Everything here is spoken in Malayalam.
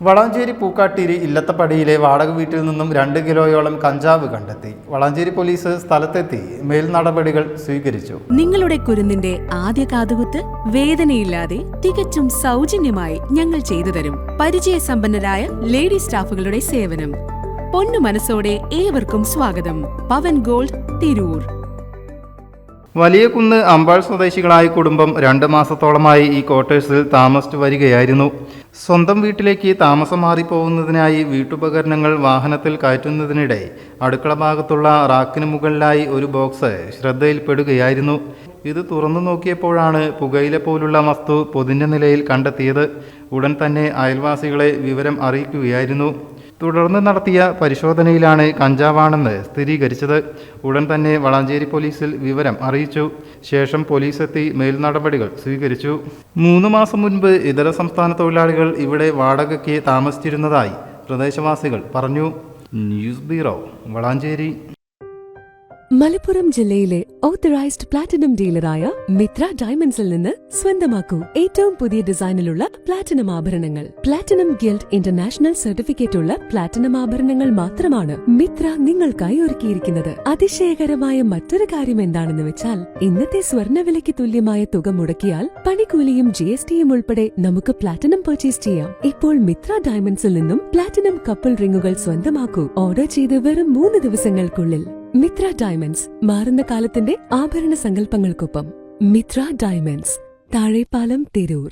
വളാഞ്ചേരി പൂക്കാട്ടിരി ഇല്ലത്തപ്പടിയിലെ വാടക വീട്ടിൽ നിന്നും 2 കിലോയോളം കഞ്ചാവ് കണ്ടെത്തി. വളാഞ്ചേരി പോലീസ് സ്ഥലത്തെത്തി മേൽ നടപടികൾ സ്വീകരിച്ചു. നിങ്ങളുടെ കുരുന്നിന്റെ ആദ്യ കാതുകുത്ത് വേദനയില്ലാതെ തികച്ചും സൗജന്യമായി ഞങ്ങൾ ചെയ്തു തരും. പരിചയസമ്പന്നരായ ലേഡി സ്റ്റാഫുകളുടെ സേവനം. പൊന്നു മനസ്സോടെ ഏവർക്കും സ്വാഗതം. പവൻ ഗോൾഡ്, തിരൂർ. വലിയകുന്ന് അമ്പാൾ സ്വദേശികളായ കുടുംബം 2 മാസത്തോളമായി ഈ ക്വാർട്ടേഴ്സിൽ താമസിച്ചു വരികയായിരുന്നു. സ്വന്തം വീട്ടിലേക്ക് താമസം മാറിപ്പോകുന്നതിനായി വീട്ടുപകരണങ്ങൾ വാഹനത്തിൽ കയറ്റുന്നതിനിടെ അടുക്കള ഭാഗത്തുള്ള റാക്കിന് മുകളിലായി ഒരു ബോക്സ് ശ്രദ്ധയിൽപ്പെടുകയായിരുന്നു. ഇത് തുറന്നു നോക്കിയപ്പോഴാണ് പുകയില പോലുള്ള വസ്തു പൊതിഞ്ഞ നിലയിൽ കണ്ടെത്തിയത്. ഉടൻ തന്നെ അയൽവാസികളെ വിവരം അറിയിക്കുകയായിരുന്നു. തുടർന്ന് നടത്തിയ പരിശോധനയിലാണ് കഞ്ചാവാണെന്ന് സ്ഥിരീകരിച്ചത്. ഉടൻ തന്നെ വളാഞ്ചേരി പോലീസിൽ വിവരം അറിയിച്ചു. ശേഷം പോലീസെത്തി മേൽ നടപടികൾ സ്വീകരിച്ചു. 3 മാസം മുൻപ് ഇതര സംസ്ഥാന തൊഴിലാളികൾ ഇവിടെ വാടകയ്ക്ക് താമസിച്ചിരുന്നതായി പ്രദേശവാസികൾ പറഞ്ഞു. News bureau, Valanchery. മലപ്പുറം ജില്ലയിലെ ഓത്തറൈസ്ഡ് പ്ലാറ്റിനം ഡീലറായ മിത്ര ഡയമണ്ട്സിൽ നിന്ന് സ്വന്തമാക്കൂ ഏറ്റവും പുതിയ ഡിസൈനിലുള്ള പ്ലാറ്റിനം ആഭരണങ്ങൾ. പ്ലാറ്റിനം ഗിൽഡ് ഇന്റർനാഷണൽ സർട്ടിഫിക്കറ്റുള്ള പ്ലാറ്റിനം ആഭരണങ്ങൾ മാത്രമാണ് മിത്ര നിങ്ങൾക്കായി ഒരുക്കിയിരിക്കുന്നത്. അതിശയകരമായ മറ്റൊരു കാര്യം എന്താണെന്ന് വെച്ചാൽ, ഇന്നത്തെ സ്വർണ്ണവിലയ്ക്ക് തുല്യമായ തുക മുടക്കിയാൽ പണിക്കൂലിയും GSTയും ഉൾപ്പെടെ നമുക്ക് പ്ലാറ്റിനം പർച്ചേസ് ചെയ്യാം. ഇപ്പോൾ മിത്ര ഡയമണ്ട്സിൽ നിന്നും പ്ലാറ്റിനം കപ്പിൾ റിങ്ങുകൾ സ്വന്തമാക്കൂ. ഓർഡർ ചെയ്ത് വെറും 3 ദിവസങ്ങൾക്കുള്ളിൽ. മിത്ര ഡയമണ്ട്സ്, മാറുന്ന കാലത്തിന്റെ ആഭരണ സങ്കല്പങ്ങൾക്കൊപ്പം. മിത്ര ഡയമണ്ട്സ്, താഴെപ്പാലം, തിരൂർ.